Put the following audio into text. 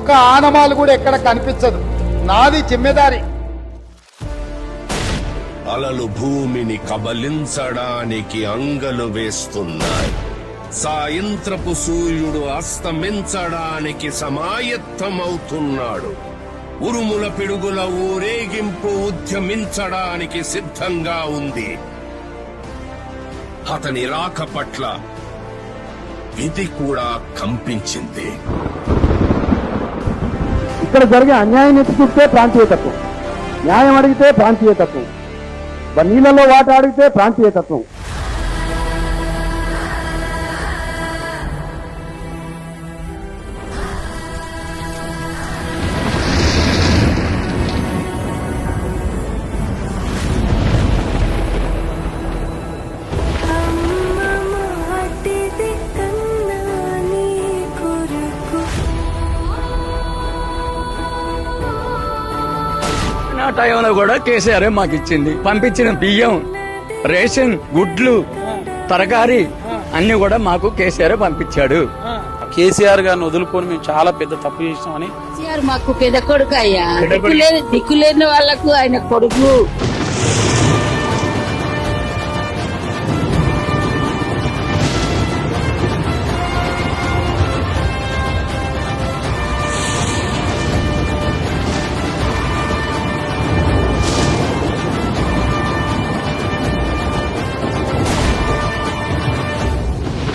ఒక్క ఆనమాలు కూడా ఎక్కడ కనిపించదు. నాది జిమ్మెదారి. అలలు భూమిని కబలించడానికి అంగలు వేస్తున్నాయి. సాయంత్రపు సూర్యుడు అస్తమించడానికి సమాయత్తమవుతున్నాడు. ఉరుముల పిడుగుల ఊరేగింపు ఉద్యమించడానికి సిద్ధంగా ఉంది. అతని రాక పట్ల విధి కూడా కంపించింది. ఇక్కడ జరిగే అన్యాయం ఎత్తి చూస్తే ప్రాంతీయతత్వం, న్యాయం అడిగితే ప్రాంతీయతత్వం, నీళ్లలో వాట అడిగితే ప్రాంతీయతత్వం. ఆ టైంలో కూడా కేసీఆర్ మాకు ఇచ్చింది. పంపించిన బియ్యం, రేషన్, గుడ్లు, తరకారీ అన్ని కూడా మాకు కేసీఆర్ పంపించాడు. కేసీఆర్ గారిని వదులుకొని మేము చాలా పెద్ద తప్పు చేసినామని. కేసీఆర్ మాకు పెద్ద కొడుకు అయ్యా. దిక్కులేని వాళ్ళకు ఆయన కొడుకు.